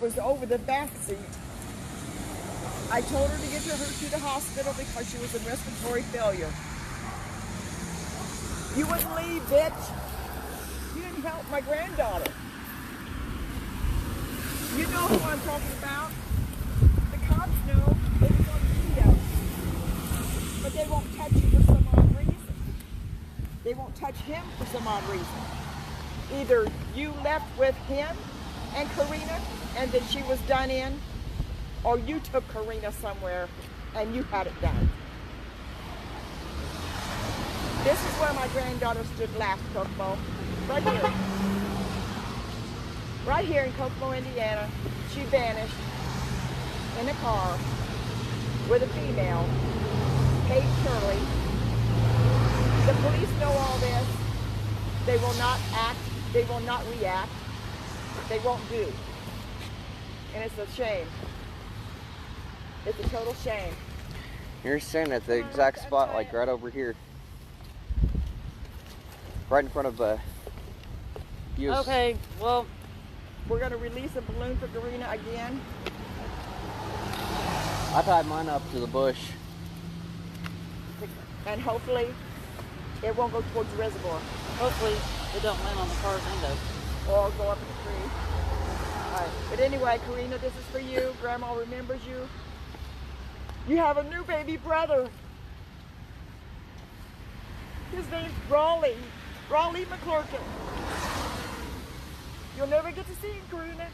Was over the back seat. I told her to get her to the hospital because she was in respiratory failure. You wouldn't leave, bitch. You didn't help my granddaughter. You know who I'm talking about. The cops know. It was on video. But they won't touch you for some odd reason. They won't touch him for some odd reason. Either you left with him and Karina and then she was done in, or you took Karina somewhere and you had it done. This is where my granddaughter stood last, Kokomo. Right here. Right here in Kokomo, Indiana. She vanished in a car with a female, Paige Shirley. The police know all this. They will not act. They will not react. They won't do. And it's a shame. It's a total shame. You're standing at the exact spot, like right over here. Right in front of Okay, well, we're going to release a balloon for Karina again. I tied mine up to the bush. And hopefully, it won't go towards the reservoir. Hopefully, it don't land on the car's window. Or go up in the tree. All right. But anyway, Karina, this is for you. Grandma remembers you. You have a new baby brother. His name's Raleigh. Raleigh McClurkin. You'll never get to see him, Karina.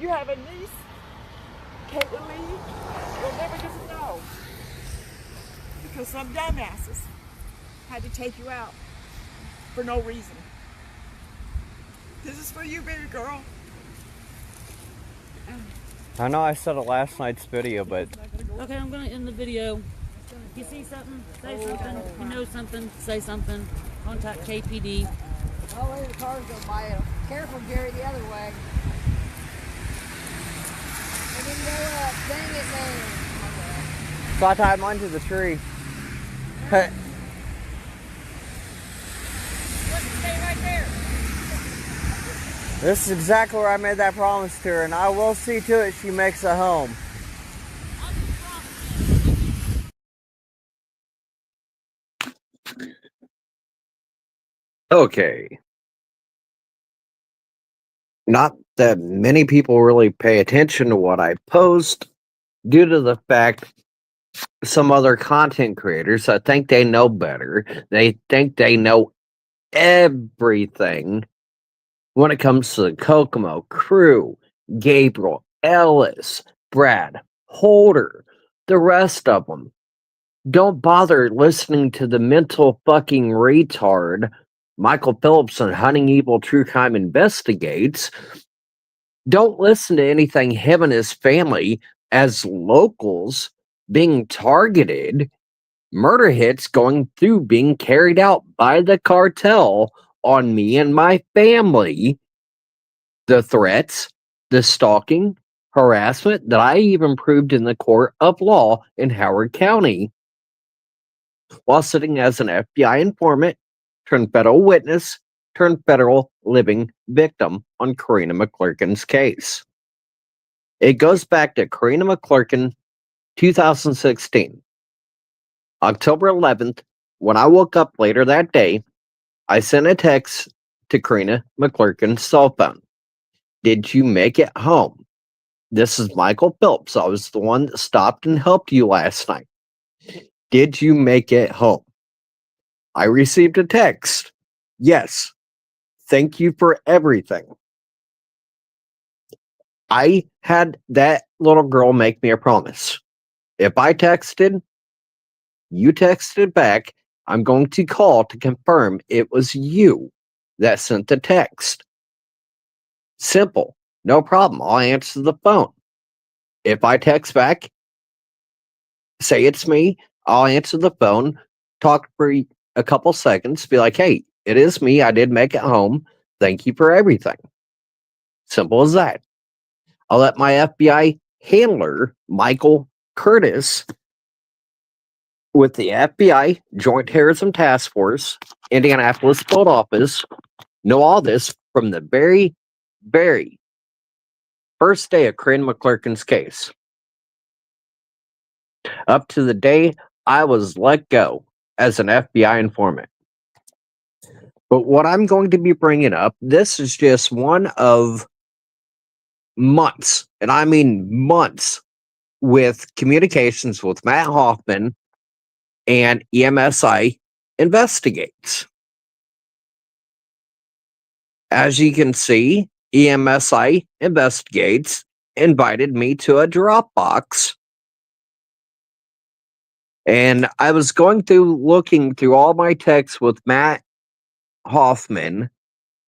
You have a niece, Caitlin Lee. You'll never get to know. Because some dumbasses had to take you out for no reason. This is for you, baby girl. I know I said it last night's video, but... Okay, I'm going to end the video. If you see something, say something. If you know something, say something. Contact KPD. Oh, wait, the car's going by it. Careful, Gary, the other way. I didn't go up. Dang it, man. So I tied mine to the tree. Let's stay right there. This is exactly where I made that promise to her, and I will see to it she makes a home. Okay. Not that many people really pay attention to what I post due to the fact some other content creators, I think they know better. They think they know everything when it comes to the Kokomo crew, Gabriel, Ellis, Brad, Holder, the rest of them. Don't bother listening to the mental fucking retard Michael Phillips on Hunting Evil True Crime Investigates. Don't listen to anything him and his family as locals being targeted, murder hits going through being carried out by the cartel on me and my family, the threats, the stalking, harassment that I even proved in the court of law in Howard County while sitting as an FBI informant turned federal witness turned federal living victim on Karina McClurkin's case. It goes back to Karina McClurkin, 2016. October 11th, when I woke up later that day, I sent a text to Karina McClurkin's cell phone. Did you make it home? This is Michael Phillips. I was the one that stopped and helped you last night. Did you make it home? I received a text. Yes. Thank you for everything. I had that little girl make me a promise. If I texted, you texted back, I'm going to call to confirm it was you that sent the text. Simple. No problem. I'll answer the phone. If I text back, say it's me, I'll answer the phone, talk for a couple seconds, be like, hey, it is me. I did make it home. Thank you for everything. Simple as that. I'll let my FBI handler, Michael Curtis, with the FBI Joint Terrorism Task Force, Indianapolis Field Office, know all this from the very, very first day of Crane McClurkin's case up to the day I was let go as an FBI informant. But what I'm going to be bringing up, this is just one of months, and I mean months, with communications with Matt Hoffman and EMSI Investigates. As you can see, EMSI Investigates invited me to a Dropbox. And I was going through looking through all my texts with Matt Hoffman.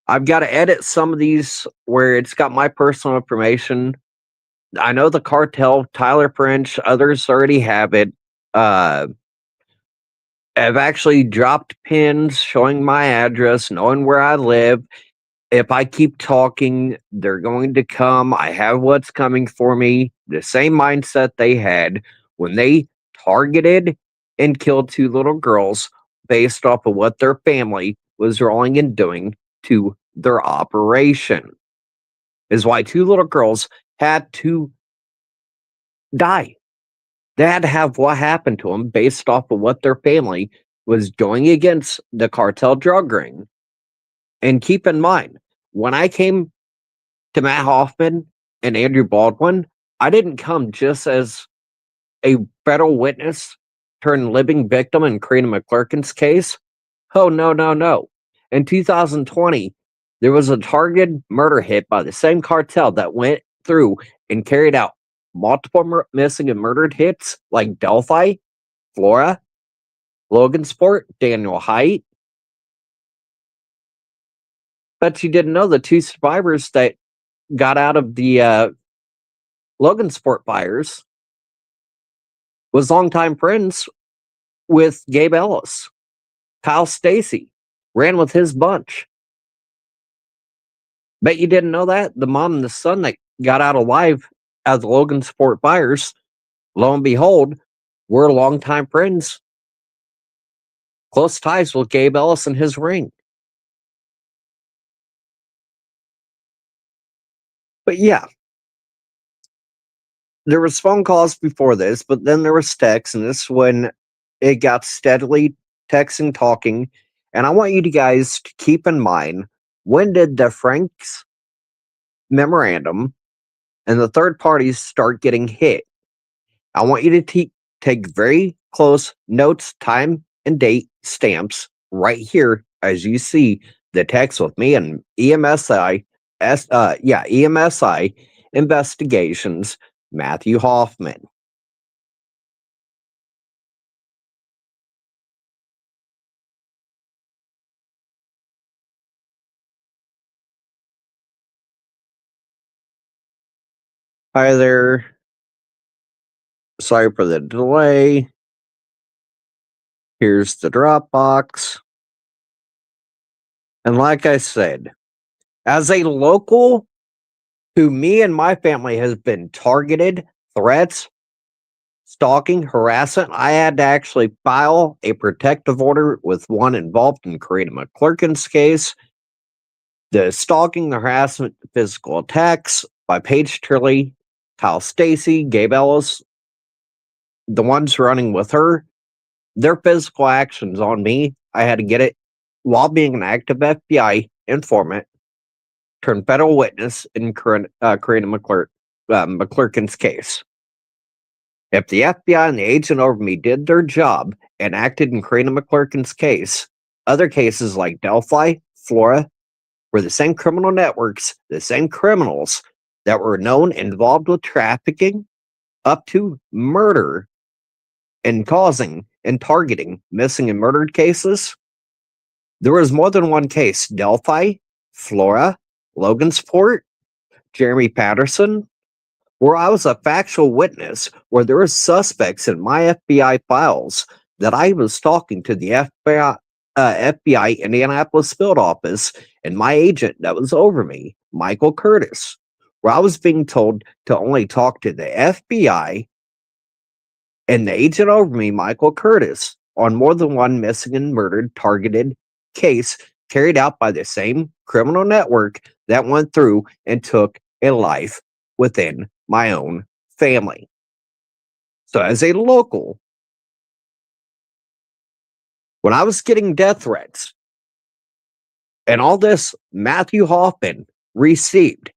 I've got to edit some of these where it's got my personal information. I know the cartel, Tyler French, others already have it. I've actually dropped pins showing my address, knowing where I live. If I keep talking, they're going to come. I have what's coming for me. The same mindset they had when they targeted and killed two little girls based off of what their family was rolling and doing to their operation. Is why two little girls had to die. They had to have what happened to them based off of what their family was doing against the cartel drug ring. And keep in mind, when I came to Matt Hoffman and Andrew Baldwin, I didn't come just as a federal witness turned living victim in Karina McClurkin's case. Oh, no, no, no. In 2020, there was a targeted murder hit by the same cartel that went through and carried out multiple missing and murdered hits like Delphi, Flora, Logansport, Daniel Height. But you didn't know the two survivors that got out of the Logansport fires was longtime friends with Gabe Ellis. Kyle Stacy ran with his bunch. Bet you didn't know that? The mom and the son that got out alive out of the Logansport fires, lo and behold, were longtime friends. Close ties with Gabe Ellis and his ring. But yeah, there was phone calls before this, but then there was texts, and this is when it got steadily texting, talking. And I want you guys to keep in mind, when did the Frank's memorandum and the third parties start getting hit? I want you to take very close notes, time and date stamps right here as you see the text with me and EMSI Investigations, Matthew Hoffman. Hi there. Sorry for the delay. Here's the Dropbox. And like I said, as a local who me and my family has been targeted, threats, stalking, harassment, I had to actually file a protective order with one involved in Karina McClurkin's case. The stalking, the harassment, the physical attacks by Paige Turley, Kyle Stacy, Gabe Ellis, the ones running with her, their physical actions on me, I had to get it while being an active FBI informant, turned federal witness in Karina McClurkin's case. If the FBI and the agent over me did their job and acted in Karina McClurkin's case, other cases like Delphi, Flora, were the same criminal networks, the same criminals that were known involved with trafficking up to murder and causing and targeting missing and murdered cases. There was more than one case: Delphi, Flora, Logansport, Jeremy Patterson, where I was a factual witness, where there were suspects in my FBI files that I was talking to the FBI Indianapolis field office and my agent that was over me, Michael Curtis, where I was being told to only talk to the FBI and the agent over me, Michael Curtis, on more than one missing and murdered targeted case carried out by the same criminal network that went through and took a life within my own family. So, as a local, when I was getting death threats and all this, Matthew Hoffman received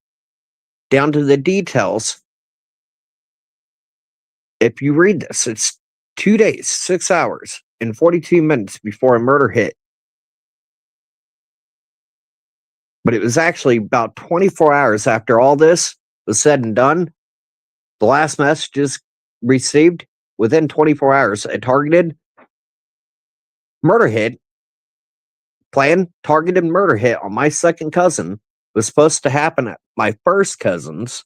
down to the details. If you read this, it's 2 days, 6 hours, and 42 minutes before a murder hit. But it was actually about 24 hours after all this was said and done. The last messages received within 24 hours, a targeted murder hit, planned targeted murder hit on my second cousin was supposed to happen at my first cousin's.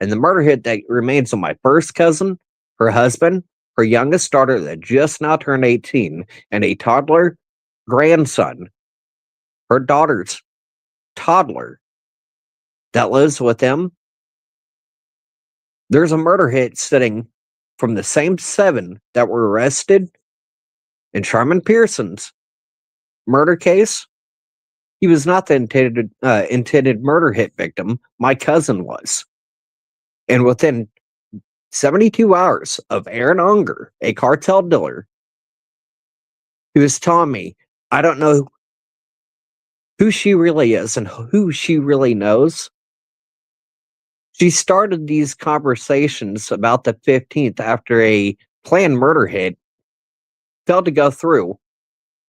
And the murder hit that remains on my first cousin, her husband, her youngest daughter that just now turned 18, and a toddler grandson, her daughter's toddler that lives with them. There's a murder hit sitting from the same 7 that were arrested in Sharman Pearson's murder case. He was not the intended murder hit victim. My cousin was. And within 72 hours of Aaron Unger, a cartel dealer, he was telling me, I don't know who she really is and who she really knows. She started these conversations about the 15th after a planned murder hit failed to go through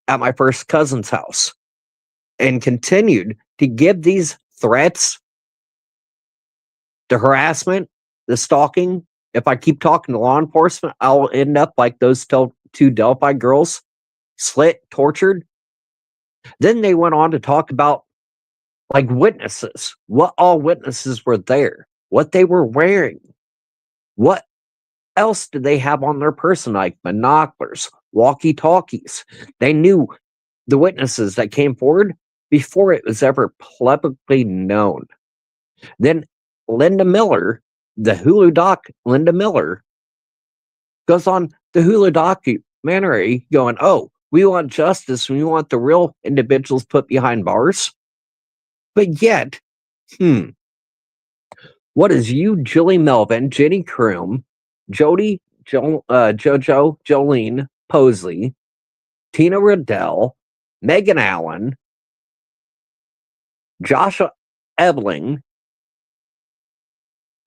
at my first cousin's house and continued to give these threats, the harassment, the stalking. If I keep talking to law enforcement, I'll end up like those 2 Delphi girls, slit, tortured. Then they went on to talk about like witnesses, what all witnesses were there, what they were wearing, what else did they have on their person, like binoculars, walkie-talkies. They knew the witnesses that came forward before it was ever publicly known. Then Linda Miller, the Hulu doc, Linda Miller, goes on the Hulu documentary going, oh, we want justice and we want the real individuals put behind bars. But yet, what is you, Julie Melvin, Jenny Kroom, Jody, JoJo, Jolene Posley, Tina Riddell, Megan Allen, Joshua Ebling,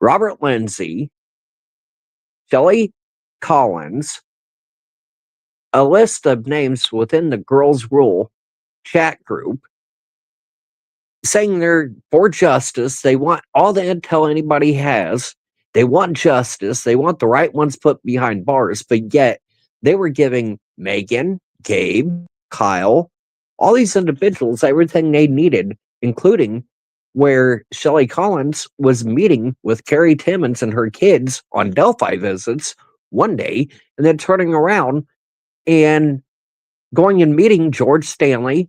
Robert Lindsay, Shelley Collins, a list of names within the Girls Rule chat group, saying they're for justice. They want all the intel anybody has. They want justice. They want the right ones put behind bars. But yet they were giving Megan, Gabe, Kyle, all these individuals everything they needed, including where Shelley Collins was meeting with Carrie Timmons and her kids on Delphi visits one day, and then turning around and going and meeting George Stanley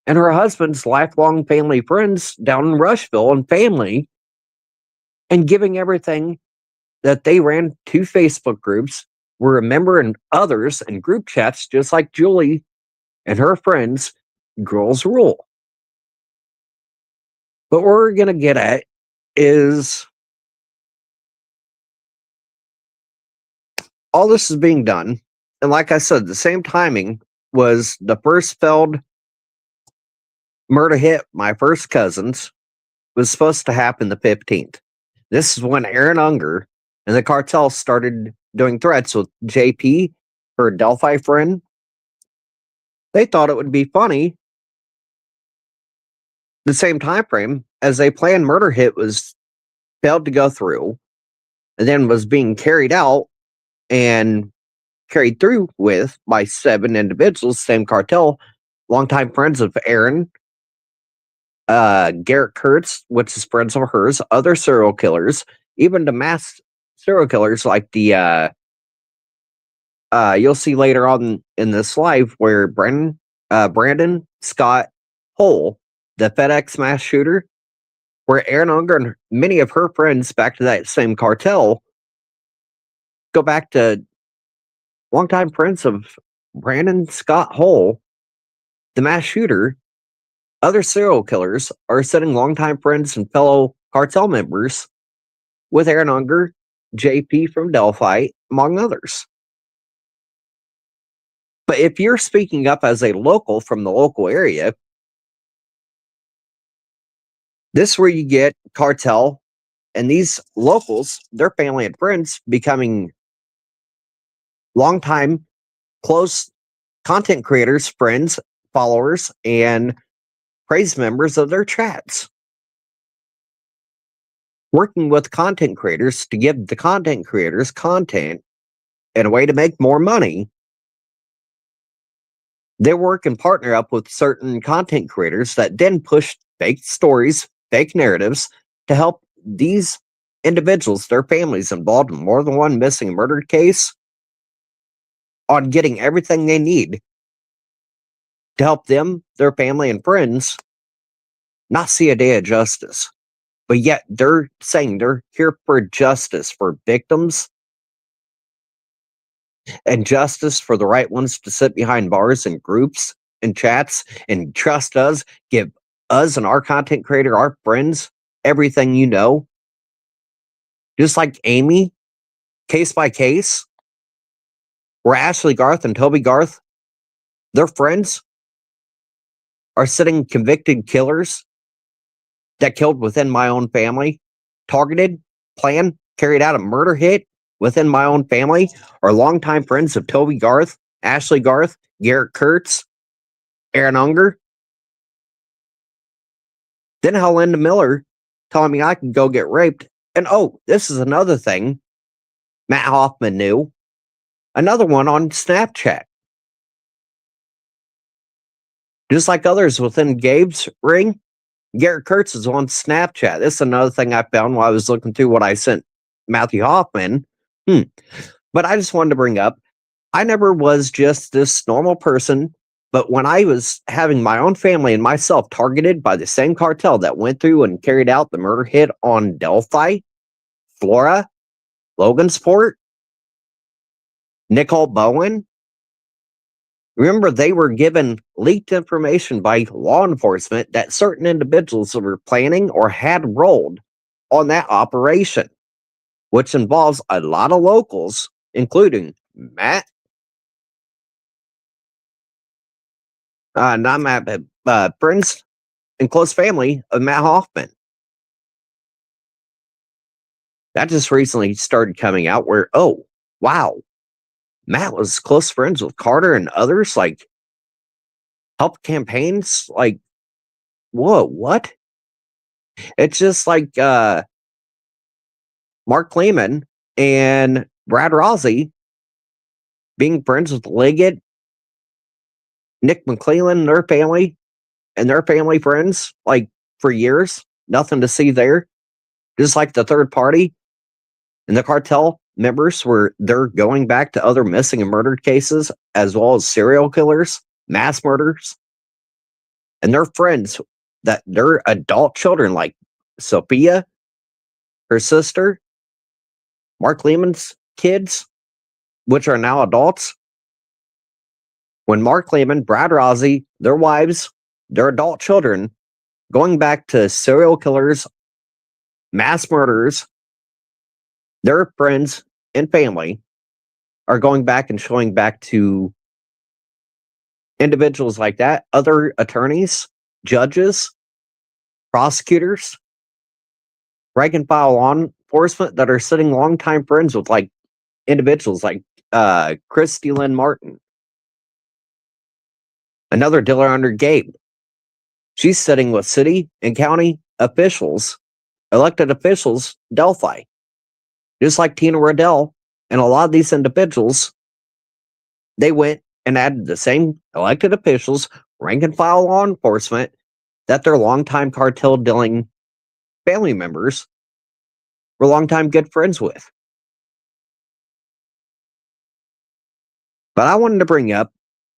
and her husband's lifelong family friends down in Rushville and family, and giving everything that they ran 2 Facebook groups, were a member in others and group chats, just like Julie and her friends, Girls Rule. But what we're going to get at is all this is being done. And like I said, the same timing was the first failed murder hit, my first cousin's, was supposed to happen the 15th. This is when Aaron Unger and the cartel started doing threats with JP, her Delphi friend. They thought it would be funny the same time frame as a planned murder hit was failed to go through and then was being carried out and carried through with by 7 individuals, same cartel, longtime friends of Aaron, Garrett Kurtz, which is friends of hers, other serial killers, even the mass serial killers like the you'll see later on in this live where Brandon Scott Hole, the FedEx mass shooter, where Aaron Unger and many of her friends back to that same cartel go back to longtime friends of Brandon Scott Hole, the mass shooter. Other serial killers are setting longtime friends and fellow cartel members with Aaron Unger, JP from Delphi, among others. But if you're speaking up as a local from the local area, this is where you get cartel and these locals, their family and friends, becoming longtime close content creators, friends, followers, and praise members of their chats. Working with content creators to give the content creators content and a way to make more money. They work and partner up with certain content creators that then push fake stories, fake narratives to help these individuals, their families involved in more than one missing and murdered case, on getting everything they need to help them, their family, and friends not see a day of justice. But yet they're saying they're here for justice for victims and justice for the right ones to sit behind bars and groups and chats and trust us, give us and our content creator, our friends, everything you know. Just like Amy, case by case, where Ashley Garth and Toby Garth, their friends, are sitting convicted killers that killed within my own family, targeted, planned, carried out a murder hit within my own family, are longtime friends of Toby Garth, Ashley Garth, Garrett Kurtz, Aaron Unger. Then how Linda Miller telling me I can go get raped. And oh, this is another thing Matt Hoffman knew. Another one on Snapchat. Just like others within Gabe's ring, Garrett Kurtz is on Snapchat. This is another thing I found while I was looking through what I sent Matthew Hoffman. But I just wanted to bring up, I never was just this normal person, but when I was having my own family and myself targeted by the same cartel that went through and carried out the murder hit on Delphi, Flora, Logansport, Nicole Bowen, remember they were given leaked information by law enforcement that certain individuals were planning or had rolled on that operation, which involves a lot of locals, including Matt, not Matt, but friends and close family of Matt Hoffman. That just recently started coming out where, oh, wow, Matt was close friends with Carter and others, like, help campaigns, like, whoa, what? It's just like Mark Lehman and Brad Rossi being friends with Liggett, Nick McClellan, and their family friends, like, for years. Nothing to see there. Just like the third party and the cartel members where they're going back to other missing and murdered cases, as well as serial killers, mass murders, and their friends, that their adult children, like Sophia, her sister, Mark Lehman's kids, which are now adults. When Mark Lehman, Brad Rossi, their wives, their adult children, going back to serial killers, mass murderers, their friends and family are going back and showing back to individuals like that, other attorneys, judges, prosecutors, rank and file law enforcement that are sitting longtime friends with like individuals like Christy Lynn Martin, another dealer under Gabe. She's sitting with city and county officials, elected officials, Delphi. Just like Tina Riddell and a lot of these individuals, they went and added the same elected officials, rank and file law enforcement, that their longtime cartel dealing family members were longtime good friends with. But I wanted to bring up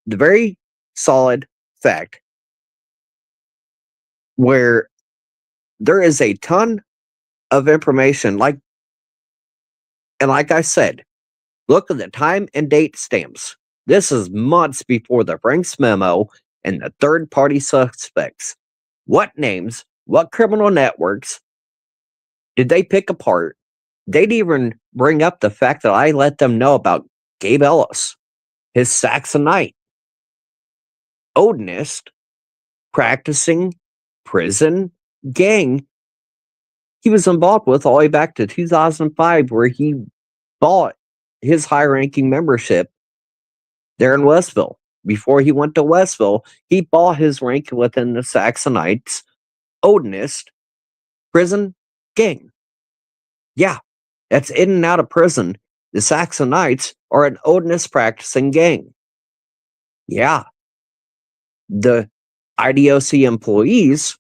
the very solid fact where there is a ton of information, like I said, look at the time and date stamps. This is months before the Franks memo and the third party suspects. What names, what criminal networks did they pick apart? They'd even bring up the fact that I let them know about Gabe Ellis, his Saxonite, Odinist, practicing prison gang he was involved with all the way back to 2005, where he bought his high ranking membership there in Westville. Before he went to Westville, he bought his rank within the Saxonites, Odinist, prison gang. Yeah, that's in and out of prison. The Saxonites are an Odinist practicing gang. Yeah. The IDOC employees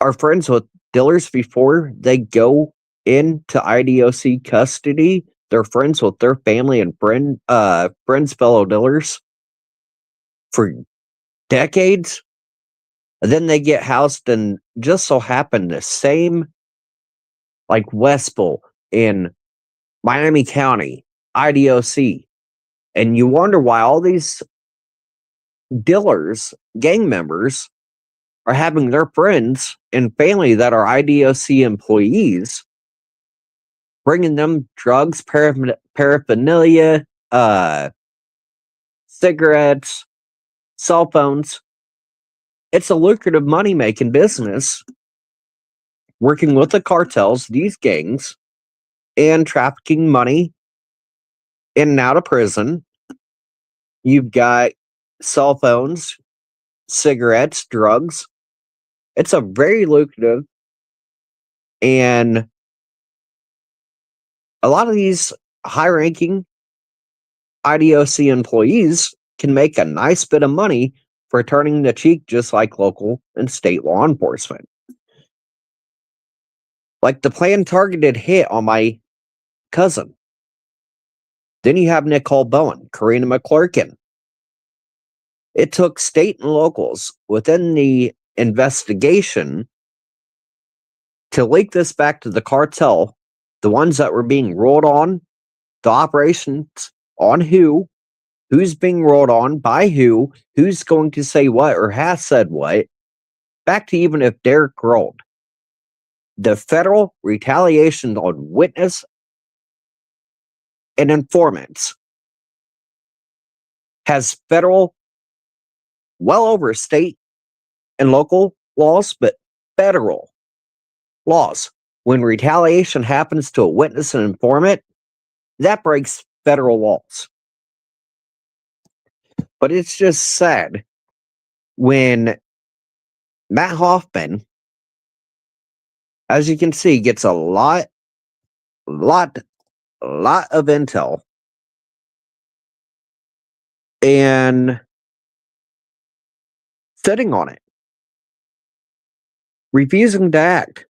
are friends with dealers before they go into IDOC custody. They're friends with their family and friends, fellow dealers for decades. And then they get housed in just so happen the same, like Westville in Miami County, IDOC. And you wonder why all these dealers, gang members, are having their friends and family that are IDOC employees, bringing them drugs, paraphernalia, cigarettes, cell phones. It's a lucrative money-making business, working with the cartels, these gangs, and trafficking money in and out of prison. You've got cell phones, cigarettes, drugs. It's a very lucrative, and a lot of these high-ranking IDOC employees can make a nice bit of money for turning the cheek, just like local and state law enforcement. Like the planned targeted hit on my cousin. Then you have Nicole Bowen, Karina McClurkin. It took state and locals within the investigation to leak this back to the cartel, the ones that were being rolled on, the operations on who's being rolled on by who's going to say what or has said what, back to even if Derek rolled. The federal retaliation on witness and informants has federal, well over state and local laws, but federal laws. When retaliation happens to a witness and informant, that breaks federal laws. But it's just sad when Matt Hoffman, as you can see, gets a lot of intel and sitting on it, refusing to act.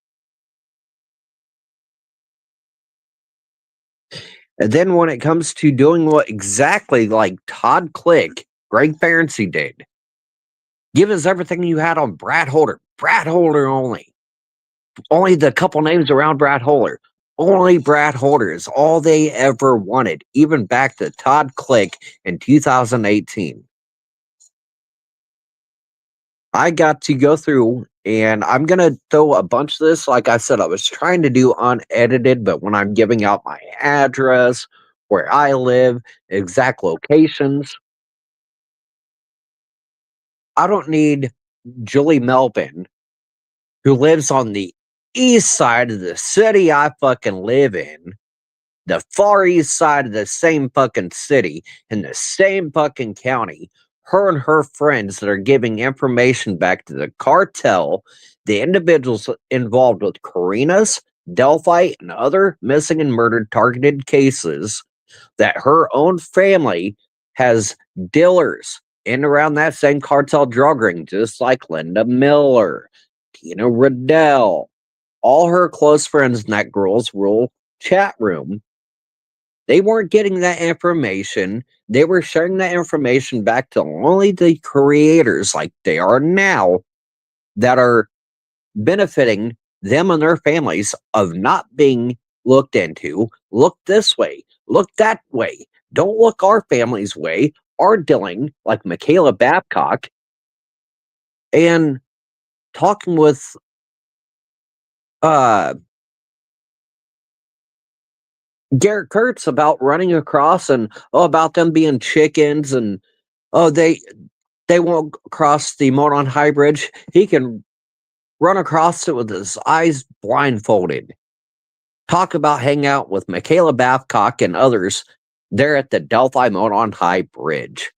And then when it comes to doing what exactly like Todd Click, Greg Ferenczi did, give us everything you had on Brad Holder. Brad Holder only. Only the couple names around Brad Holder. Only Brad Holder is all they ever wanted, even back to Todd Click in 2018. I got to go through, and I'm going to throw a bunch of this. Like I said, I was trying to do unedited, but when I'm giving out my address, where I live, exact locations, I don't need Julie Melvin, who lives on the east side of the city I fucking live in, the far east side of the same fucking city, in the same fucking county, her and her friends that are giving information back to the cartel, the individuals involved with Karina's, Delphi, and other missing and murdered targeted cases, that her own family has dealers in and around that same cartel drug ring, just like Linda Miller, Tina Riddell, all her close friends in that girl's rural chat room. They weren't getting that information. They were sharing that information back to only the creators, like they are now, that are benefiting them and their families of not being looked into. Look this way, look that way. Don't look our family's way. Are dealing like Michaela Babcock and talking with uh Garrett Kurtz about running across and about them being chickens and oh they won't cross the Monon High Bridge. He can run across it with his eyes blindfolded. Talk about hanging out with Michaela Babcock and others there at the Delphi Monon High Bridge.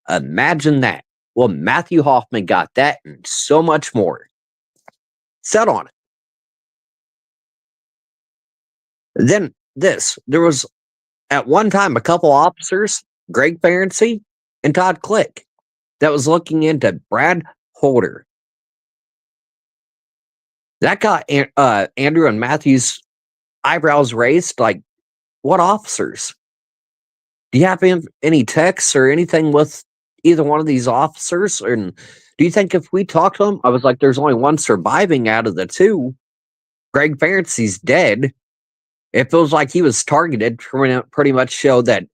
Imagine that. Well, Matthew Hoffman got that and so much more. Set on it. Then there was at one time a couple officers, Greg Ferenczi and Todd Click, that was looking into Brad Holder. That got Andrew and Matthew's eyebrows raised. Like, what officers? Do you have any texts or anything with either one of these officers? And do you think if we talk to them, I was like, there's only one surviving out of the two. Greg Ferenczi's dead. It feels like he was targeted to pretty much show that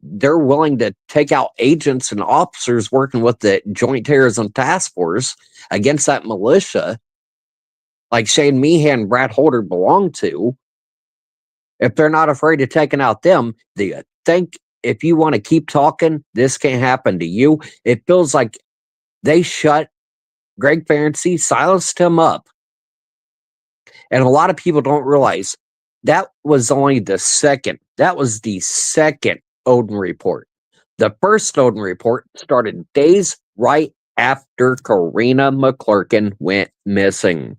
they're willing to take out agents and officers working with the Joint Terrorism Task Force against that militia, like Shane Meehan and Brad Holder belong to. If they're not afraid of taking out them, do you think if you want to keep talking, this can't happen to you? It feels like they shut Greg Ferenczi, silenced him up. And a lot of people don't realize that was only the second. That was the second Odin report. The first Odin report started days right after Karina McClurkin went missing.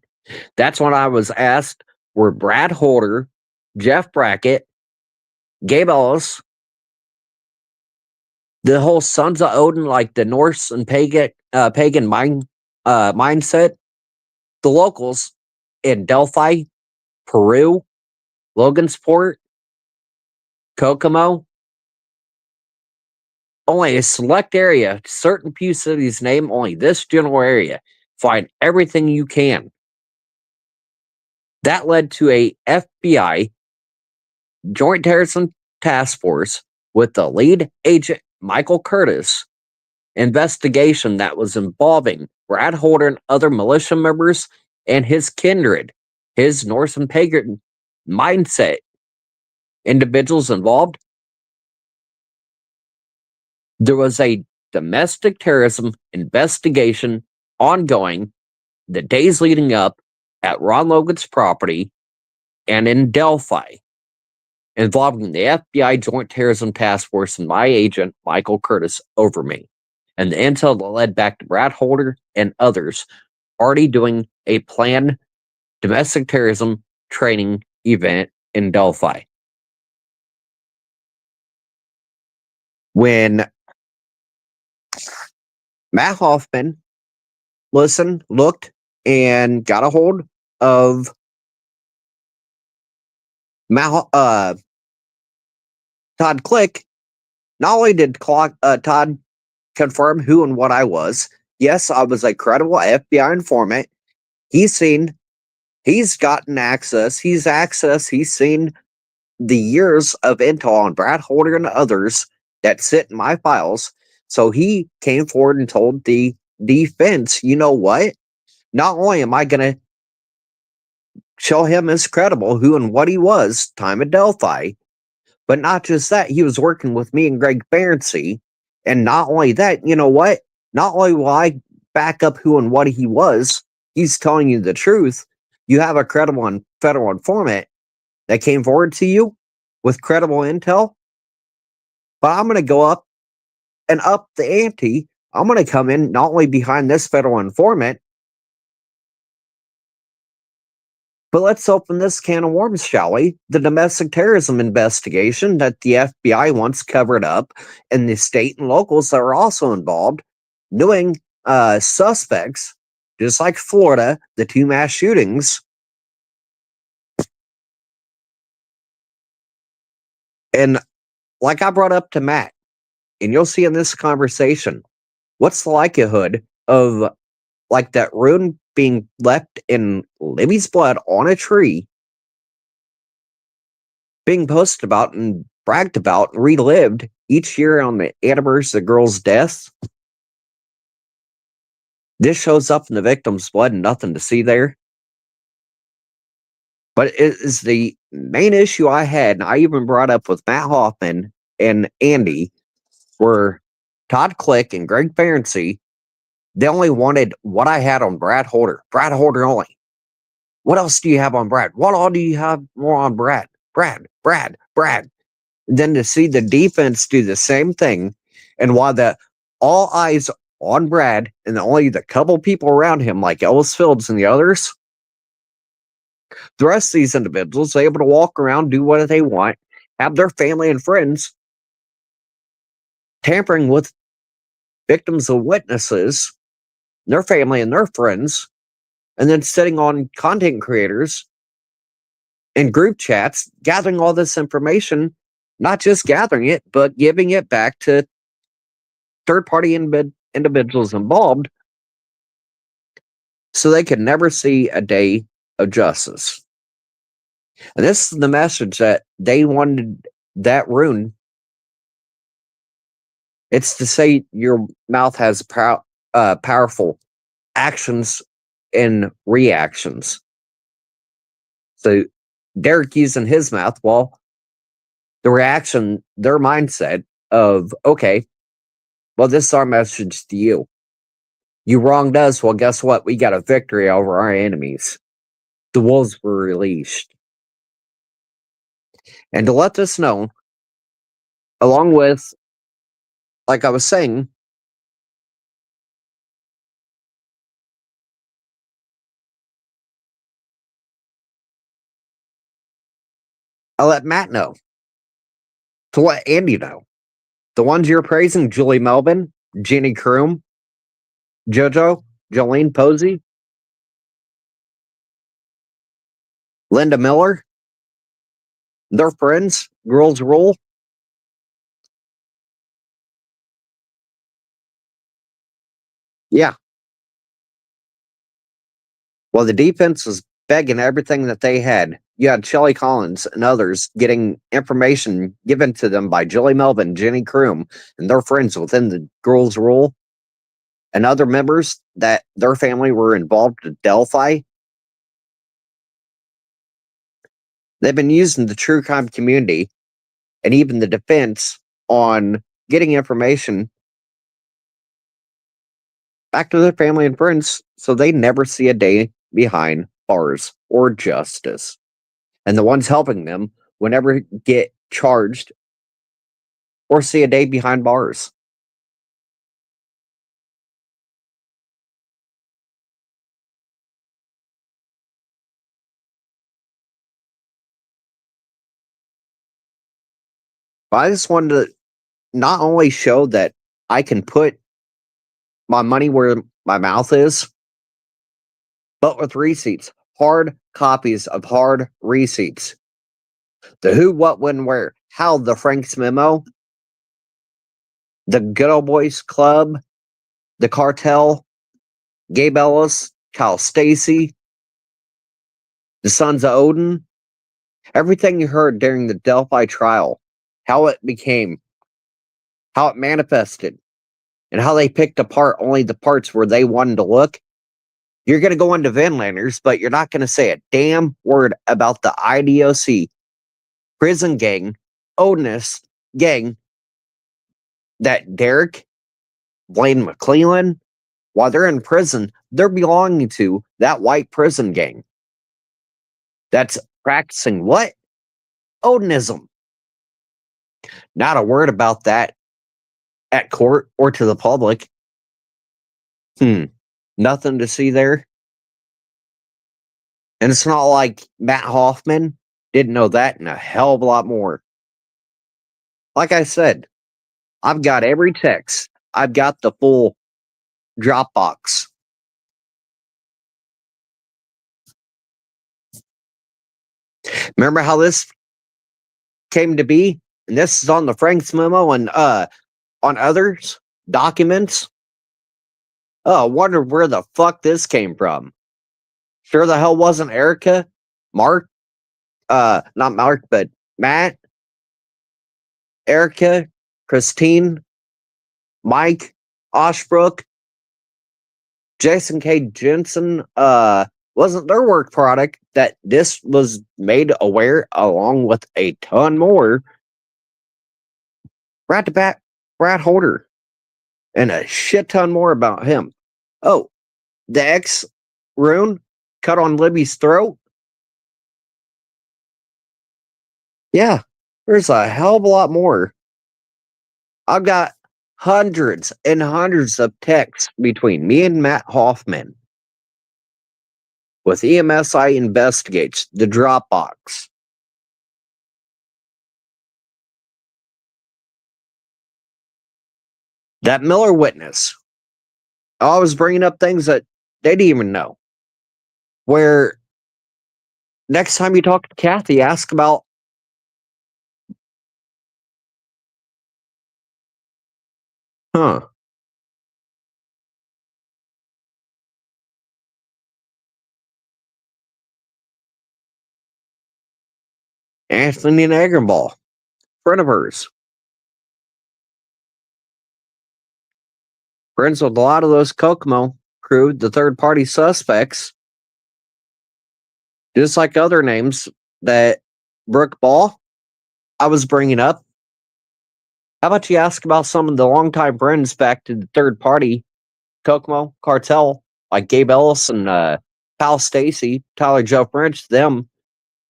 That's when I was asked, were Brad Holder, Jeff Brackett, Gabe Ellis, the whole Sons of Odin, like the Norse and pagan mindset, the locals in Delphi, Peru, Logansport, Kokomo, only a select area, certain few cities name only this general area. Find everything you can. That led to a FBI Joint Terrorism Task Force with the lead agent Michael Curtis investigation that was involving Brad Holder and other militia members and his kindred, his Norse and pagan mindset individuals involved. There was a domestic terrorism investigation ongoing the days leading up at Ron Logan's property and in Delphi, involving the FBI Joint Terrorism Task Force and my agent, Michael Curtis, over me. And the intel that led back to Brad Holder and others already doing a planned domestic terrorism training event in Delphi. When Matt Hoffman listened, looked, and got a hold of Todd Click, not only did Todd confirm who and what I was, yes, I was a credible FBI informant. He's gotten access, he's seen the years of intel on Brad Holder and others that sit in my files. So he came forward and told the defense, you know what? Not only am I going to show him as credible who and what he was, time at Delphi, but not just that, he was working with me and Greg Ferenczi. And not only that, you know what? Not only will I back up who and what he was, he's telling you the truth. You have a credible and federal informant that came forward to you with credible intel. But I'm going to go up and up the ante I'm going to come in not only behind this federal informant, but let's open this can of worms, shall we? The domestic terrorism investigation that the FBI wants covered up, and the state and locals that are also involved, doing suspects, just like Florida, the 2 mass shootings. And like I brought up to Matt, and you'll see in this conversation, what's the likelihood of like that rune being left in Libby's blood on a tree, being posted about and bragged about and relived each year on the anniversary of the girl's deaths? This shows up in the victim's blood and nothing to see there. But it is the main issue I had, and I even brought up with Matt Hoffman and Andy, were Todd Click and Greg Ferenczi. They only wanted what I had on Brad Holder. Brad Holder only. What else do you have on Brad? What all do you have more on Brad? Brad. Then to see the defense do the same thing, and while the all eyes on Brad and only the couple people around him, like Ellis Fields and the others, the rest of these individuals are able to walk around, do what they want, have their family and friends tampering with victims and witnesses, their family and their friends, and then sitting on content creators and group chats, gathering all this information, not just gathering it, but giving it back to third-party individuals involved so they could never see a day of justice. And this is the message that they wanted that rune. It's to say your mouth has powerful actions and reactions. So Derek using his mouth, well, the reaction, their mindset of, okay, well, this is our message to you. You wronged us. Well, guess what? We got a victory over our enemies. The wolves were released. And to let this know, along with, like I was saying, I let Matt know. To let Andy know. The ones you're praising, Julie Melvin, Jenny Kroom, JoJo, Jolene Posey, Linda Miller, their friends, Girls Rule. Yeah. Well, the defense was begging everything that they had. You had Shelley Collins and others getting information given to them by Julie Melvin, Jenny Kroom, and their friends within the Girls Rule, and other members that their family were involved at Delphi. They've been using the true crime community and even the defense on getting information back to their family and friends so they never see a day behind bars or justice. And the ones helping them will never get charged or see a day behind bars. But I just wanted to not only show that I can put my money where my mouth is, but with receipts, hard copies of hard receipts. The who, what, when, where, how the Frank's memo, the Good Old Boys Club, the cartel, Gabe Ellis, Kyle Stacy, the Sons of Odin, everything you heard during the Delphi trial, how it became, how it manifested, and how they picked apart only the parts where they wanted to look. You're going to go into Vinlanders, but you're not going to say a damn word about the IDOC prison gang, Odinist gang, that Derek, Blaine McClellan, while they're in prison, they're belonging to that white prison gang. That's practicing what? Odinism. Not a word about that at court or to the public. Nothing to see there. And it's not like Matt Hoffman didn't know that and a hell of a lot more. Like I said, I've got every text. I've got the full Dropbox. Remember how this came to be? And this is on the Frank's memo and on others documents. Oh, I wonder where the fuck this came from. Sure the hell wasn't Erica, Mark, not Mark, but Matt, Erica, Christine, Mike, Oshbrook, Jason K. Jensen, wasn't their work product that this was made aware along with a ton more. Right to back, Brad Holder, and a shit ton more about him. Oh, the X rune cut on Libby's throat. Yeah, there's a hell of a lot more. I've got hundreds and hundreds of texts between me and Matt Hoffman with EMSI Investigates, the Dropbox. That Miller witness. I was bringing up things that they didn't even know. Where next time you talk to Kathy, ask about huh. Anthony Nagenball, friend of hers. Friends with a lot of those Kokomo crew, the third party suspects. Just like other names that Brooke Ball I was bringing up. How about you ask about some of the longtime friends back to the third party Kokomo cartel, like Gabe Ellis and Pal Stacy, Tyler Joe French, them,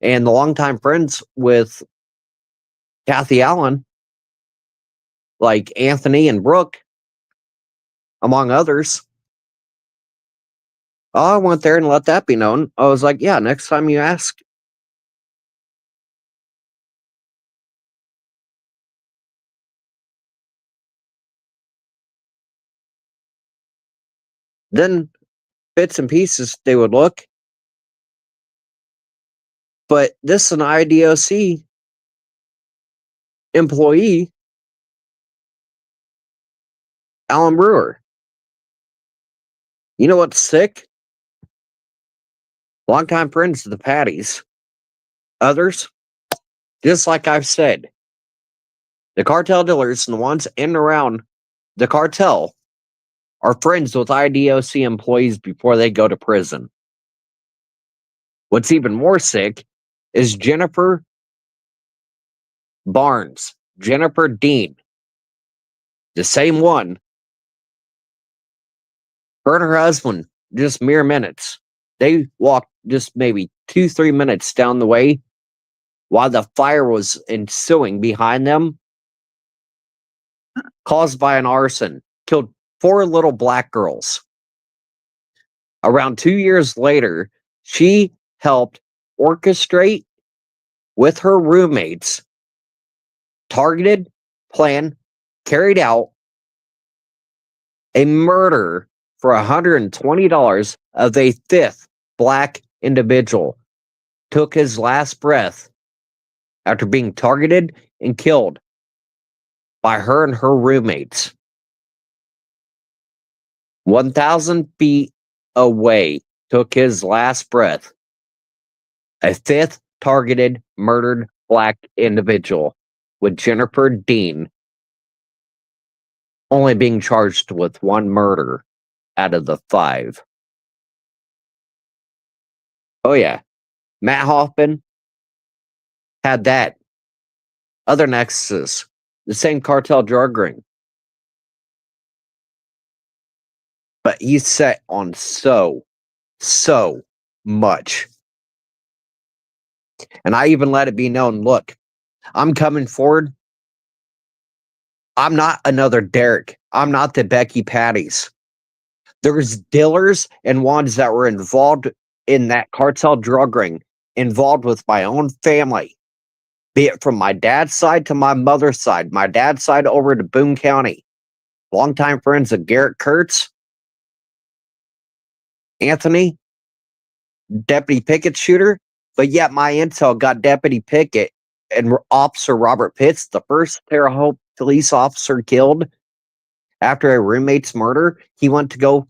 and the longtime friends with Kathy Allen, like Anthony and Brooke, among others. Oh, I went there and let that be known. I was like, yeah, next time you ask. Then bits and pieces they would look. But this is an IDOC employee, Alan Brewer. You know what's sick? Longtime friends of the Patties. Others, just like I've said, the cartel dealers and the ones in and around the cartel are friends with IDOC employees before they go to prison. What's even more sick is Jennifer Barnes, Jennifer Dean, the same one. Her and her husband, just mere minutes. They walked just maybe 2-3 minutes down the way while the fire was ensuing behind them, caused by an arson, killed 4 little black girls. Around 2 years later, she helped orchestrate with her roommates, targeted, planned, carried out a murder for $120 of a 5th black individual. Took his last breath after being targeted and killed by her and her roommates. 1,000 feet away, took his last breath. A 5th targeted, murdered black individual, with Jennifer Dean only being charged with 1 murder out of the 5. Oh yeah, Matt Hoffman had that other nexus, the same cartel drug ring. But he's set on so much. And I even let it be known, look, I'm coming forward. I'm not another Derek. I'm not the Becky Patties. There's dealers and ones that were involved in that cartel drug ring, involved with my own family, be it from my dad's side to my mother's side, my dad's side over to Boone County. Longtime friends of Garrett Kurtz, Anthony, Deputy Pickett shooter, but yet my intel got Deputy Pickett and Officer Robert Pitts, the first Terre Haute police officer killed after a roommate's murder. He went to go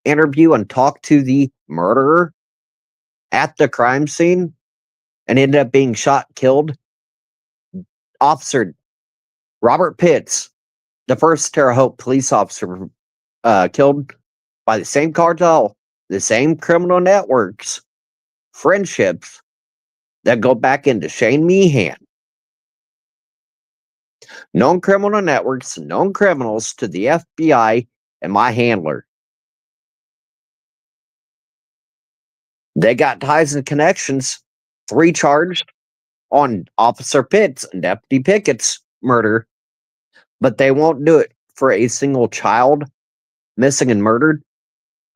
interview and talk to the murderer at the crime scene and ended up being shot, killed. Officer Robert Pitts, the first Terre Haute police officer killed by the same cartel, the same criminal networks, friendships that go back into Shane Meehan. Known criminal networks, known criminals to the FBI and my handler. They got ties and connections, 3 charged on Officer Pitts and Deputy Pickett's murder, but they won't do it for a single child missing and murdered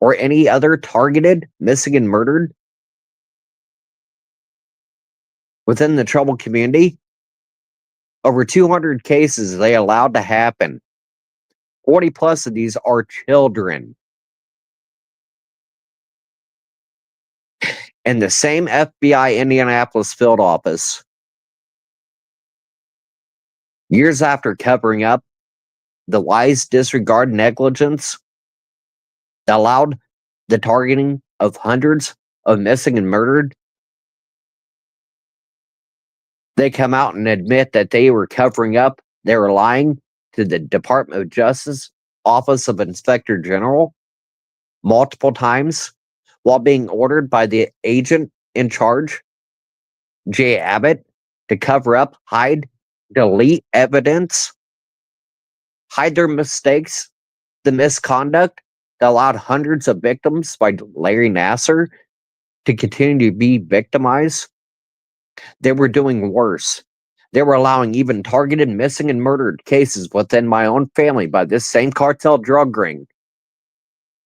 or any other targeted missing and murdered within the troubled community. Over 200 cases they allowed to happen. 40 plus of these are children. And the same FBI Indianapolis field office, years after covering up the lies, disregard, negligence that allowed the targeting of hundreds of missing and murdered, they come out and admit that they were covering up, they were lying to the Department of Justice, Office of Inspector General, multiple times, while being ordered by the agent in charge, Jay Abbott, to cover up, hide, delete evidence, hide their mistakes, the misconduct that allowed hundreds of victims by Larry Nassar to continue to be victimized. They were doing worse. They were allowing even targeted missing and murdered cases within my own family by this same cartel drug ring,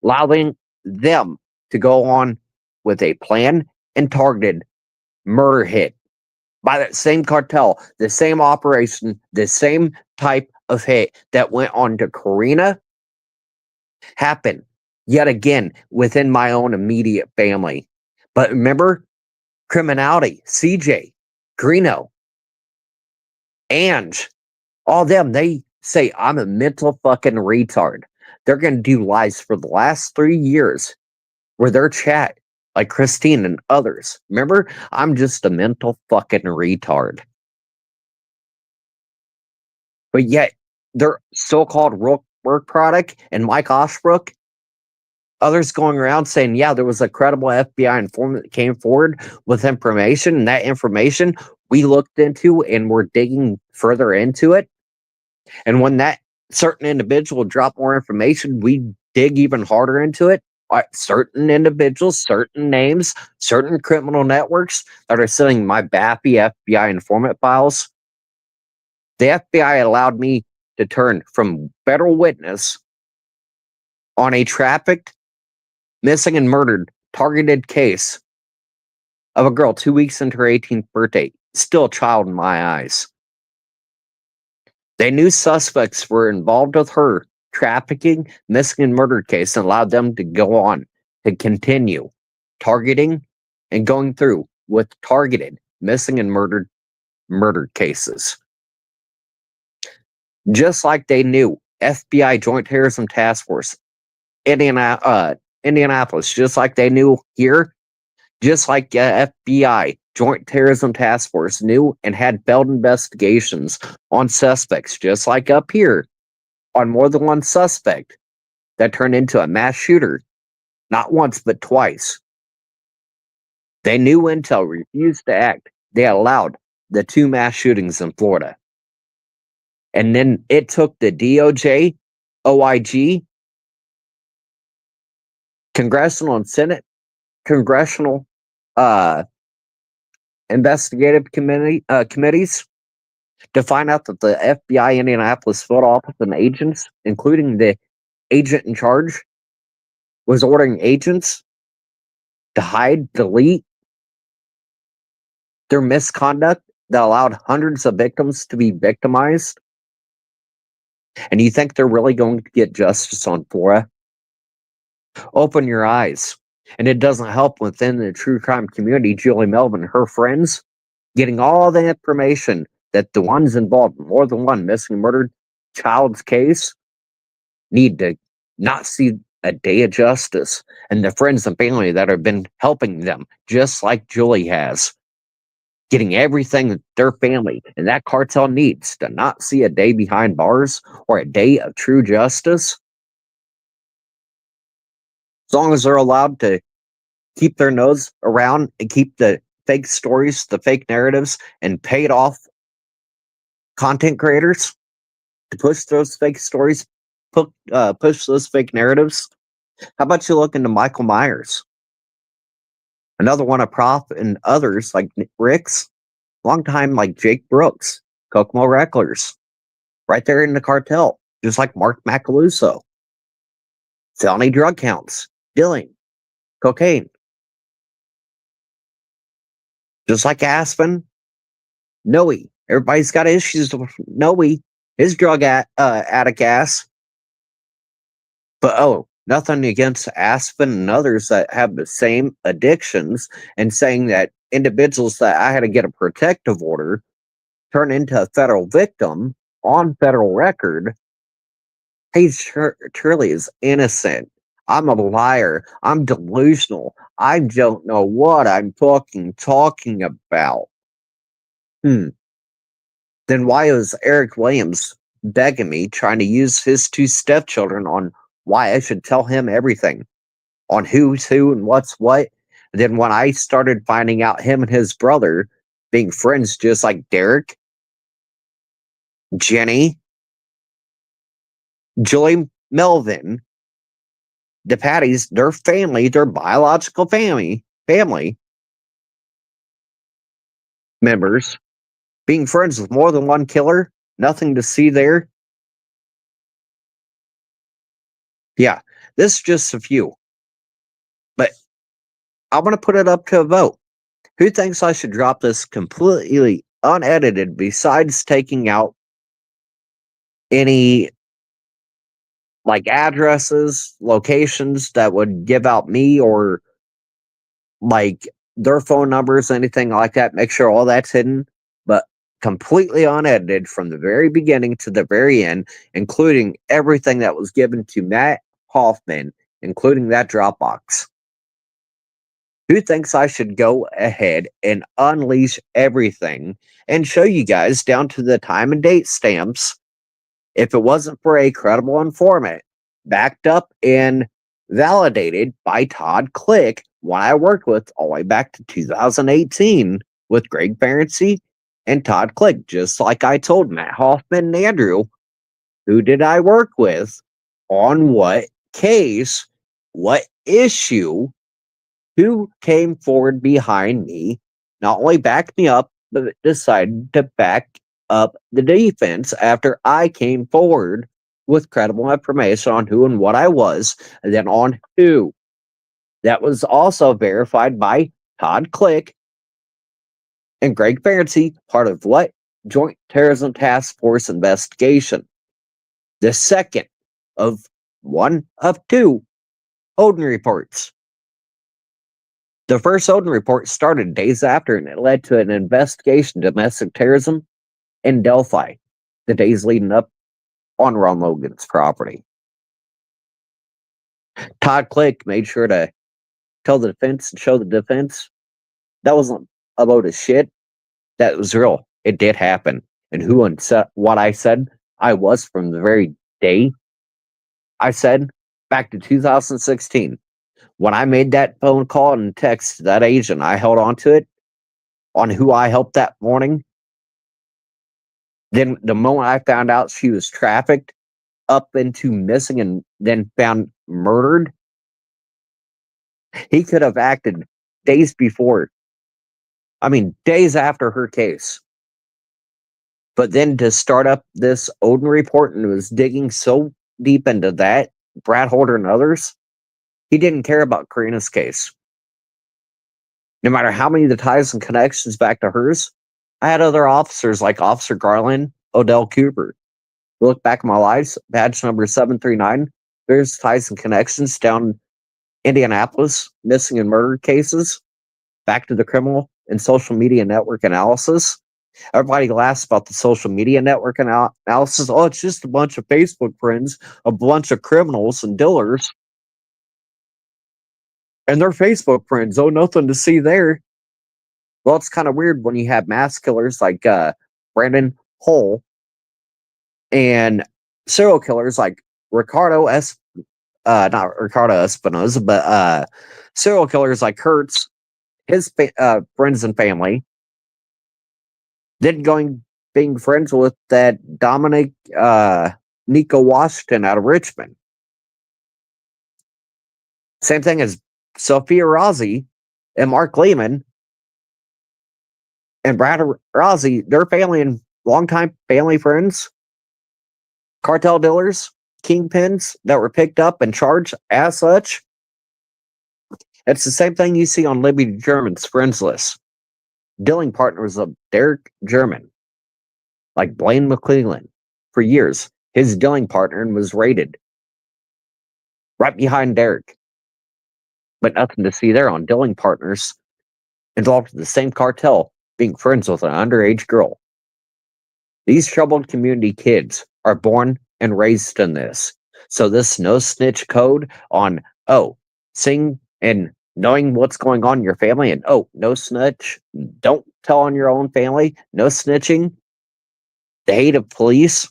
allowing them to go on with a planned and targeted murder hit by that same cartel, the same operation, the same type of hit that went on to Karina happened yet again within my own immediate family. But remember, criminality, CJ, Greeno, and all them, they say I'm a mental fucking retard. They're going to do lies for the last 3 years where they're chat like Christine and others. Remember, I'm just a mental fucking retard. But yet, their so-called work product and Mike Oshbrook, others going around saying, yeah, there was a credible FBI informant that came forward with information, and that information we looked into and we're digging further into it. And when that certain individual dropped more information, we dig even harder into it. Certain individuals, certain names, certain criminal networks that are selling my Baffy FBI informant files. The FBI allowed me to turn from federal witness on a trafficked, missing and murdered, targeted case of a girl 2 weeks into her 18th birthday, still a child in my eyes. They knew suspects were involved with her trafficking, missing and murder case and allowed them to go on to continue targeting and going through with targeted missing and murder cases. Just like they knew FBI Joint Terrorism Task Force, Indianapolis, just like they knew here, just like FBI Joint Terrorism Task Force knew and had failed investigations on suspects, just like up here, on more than one suspect that turned into a mass shooter, not once but twice. They knew intel refused to act. They allowed the 2 mass shootings in Florida. And then it took the DOJ, OIG, Congressional and Senate, Congressional investigative committees to find out that the FBI Indianapolis field office and agents, including the agent in charge, was ordering agents to hide, delete their misconduct that allowed hundreds of victims to be victimized? And you think they're really going to get justice on Flora? Open your eyes. And it doesn't help within the true crime community, Julie Melvin and her friends getting all the information that the ones involved in more than one missing murdered child's case need to not see a day of justice. And the friends and family that have been helping them, just like Julie has, getting everything that their family and that cartel needs to not see a day behind bars or a day of true justice. As long as they're allowed to keep their nose around and keep the fake stories, the fake narratives, and paid off content creators to push those fake stories, push those fake narratives. How about you look into Michael Myers? Another one of Prof and others like Rick's, long time like Jake Brooks, Kokomo Recklers, right there in the cartel, just like Mark Macaluso. Felony drug counts, dealing, cocaine. Just like Aspen, Noe. Everybody's got issues with Noe, his drug addict ass. But nothing against Aspen and others that have the same addictions, and saying that individuals that I had to get a protective order turn into a federal victim on federal record. He truly is innocent. I'm a liar. I'm delusional. I don't know what I'm talking about. Then why was Eric Williams begging me, trying to use his two stepchildren on why I should tell him everything on who's who and what's what? And then when I started finding out him and his brother being friends, just like Derek, Jenny, Julie Melvin, the Patties, their family, their biological family members, being friends with more than one killer, nothing to see there. Yeah, this is just a few. But I'm going to put it up to a vote. Who thinks I should drop this completely unedited besides taking out any like addresses, locations that would give out me or like their phone numbers, anything like that? Make sure all that's hidden, but completely unedited from the very beginning to the very end, including everything that was given to Matt Hoffman, including that Dropbox. Who thinks I should go ahead and unleash everything and show you guys down to the time and date stamps if it wasn't for a credible informant backed up and validated by Todd Click, one I worked with all the way back to 2018 with Greg Ferenczi and Todd Click, just like I told Matt Hoffman and Andrew, who did I work with, on what case, what issue, who came forward behind me, not only backed me up, but decided to back up the defense after I came forward with credible information on who and what I was, and then on who. That was also verified by Todd Click and Greg Ferenczi, part of what? Joint Terrorism Task Force investigation. The second of one of two Odin reports. The first Odin report started days after, and it led to an investigation of domestic terrorism in Delphi, the days leading up on Ron Logan's property. Todd Click made sure to tell the defense and show the defense that wasn't a load of shit. That was real. It did happen. And who and what I said I was from the very day I said back to 2016. When I made that phone call and text to that agent, I held on to it on who I helped that morning. Then the moment I found out she was trafficked up into missing and then found murdered, he could have acted days before. I mean, days after her case. But then to start up this Odin report and was digging so deep into that, Brad Holder and others, He didn't care about Karina's case. No matter how many of the ties and connections back to hers, I had other officers like Officer Garland, Odell Cooper. Look back at my lives, badge number 739. There's ties and connections down Indianapolis, missing and murder cases, back to the criminal and social media network analysis. Everybody laughs about the social media network analysis. Oh, it's just a bunch of Facebook friends, a bunch of criminals and dealers, and their Facebook friends. Oh, nothing to see there. Well, it's kind of weird when you have mass killers like Brandon Hull and serial killers like Ricardo S. Not Ricardo Espinosa, but serial killers like Kurtz, his friends and family, then being friends with that Dominic Nico Washington out of Richmond. Same thing as Sophia Rossi and Mark Lehman and Brad Rossi, their family and longtime family friends, cartel dealers, kingpins that were picked up and charged as such. It's the same thing you see on Libby German's friends list. Dealing partners of Derek German, like Blaine McClellan. For years, his dealing partner was raided right behind Derek. But nothing to see there on dealing partners involved in the same cartel being friends with an underage girl. These troubled community kids are born and raised in this. So this no snitch code on, seeing and knowing what's going on in your family and, no snitch, don't tell on your own family, no snitching, the hate of police.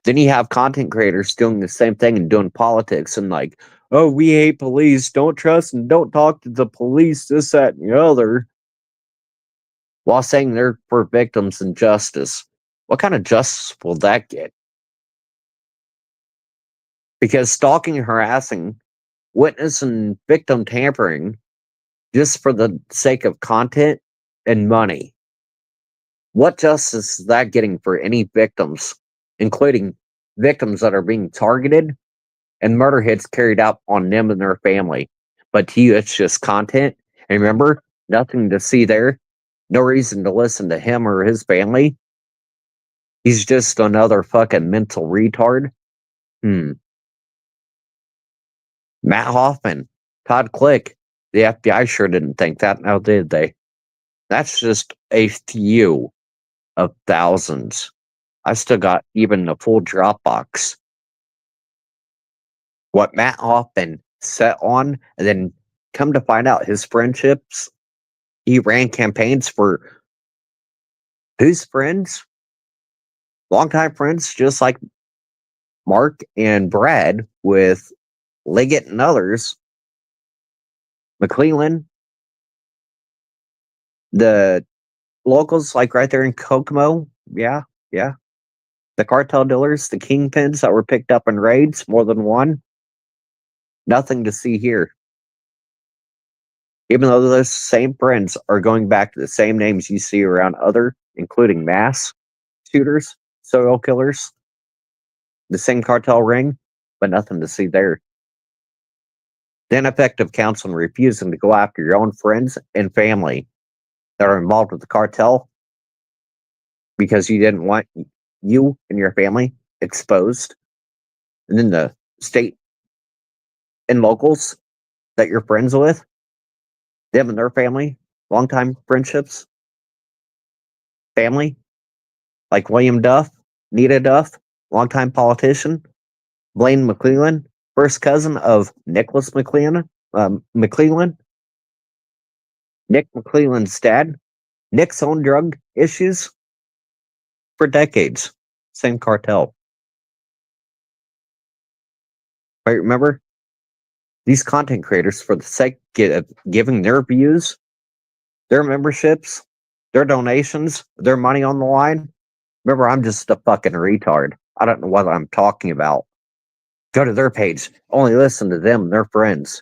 Then you have content creators doing the same thing and doing politics and like, we hate police, don't trust and don't talk to the police, this, that, and the other, while saying they're for victims and justice. What kind of justice will that get? Because stalking, harassing, witness, and victim tampering just for the sake of content and money. What justice is that getting for any victims, including victims that are being targeted and murder hits carried out on them and their family? But to you, it's just content. And remember, nothing to see there. No reason to listen to him or his family. He's just another fucking mental retard. Matt Hoffman, Todd Click, the FBI sure didn't think that, now did they? That's just a few of thousands. I still got even the full Dropbox. What Matt Hoffman set on, and then come to find out his friendships, he ran campaigns for whose friends? Longtime friends, just like Mark and Brad with Liggett and others. McClellan, the locals like right there in Kokomo, yeah. The cartel dealers, the kingpins that were picked up in raids, more than one. Nothing to see here. Even though those same friends are going back to the same names you see around other, including mass shooters, serial killers, the same cartel ring, but nothing to see there. The ineffective counsel and refusing to go after your own friends and family that are involved with the cartel because you didn't want you and your family exposed. And then the state and locals that you're friends with, them and their family, longtime friendships, family, like William Duff, Nita Duff, longtime politician, Blaine McClellan, first cousin of Nicholas McClellan, Nick McClellan's dad, Nick's own drug issues for decades, same cartel. Right, remember? These content creators, for the sake of giving their views, their memberships, their donations, their money on the line. Remember, I'm just a fucking retard. I don't know what I'm talking about. Go to their page. Only listen to them and their friends.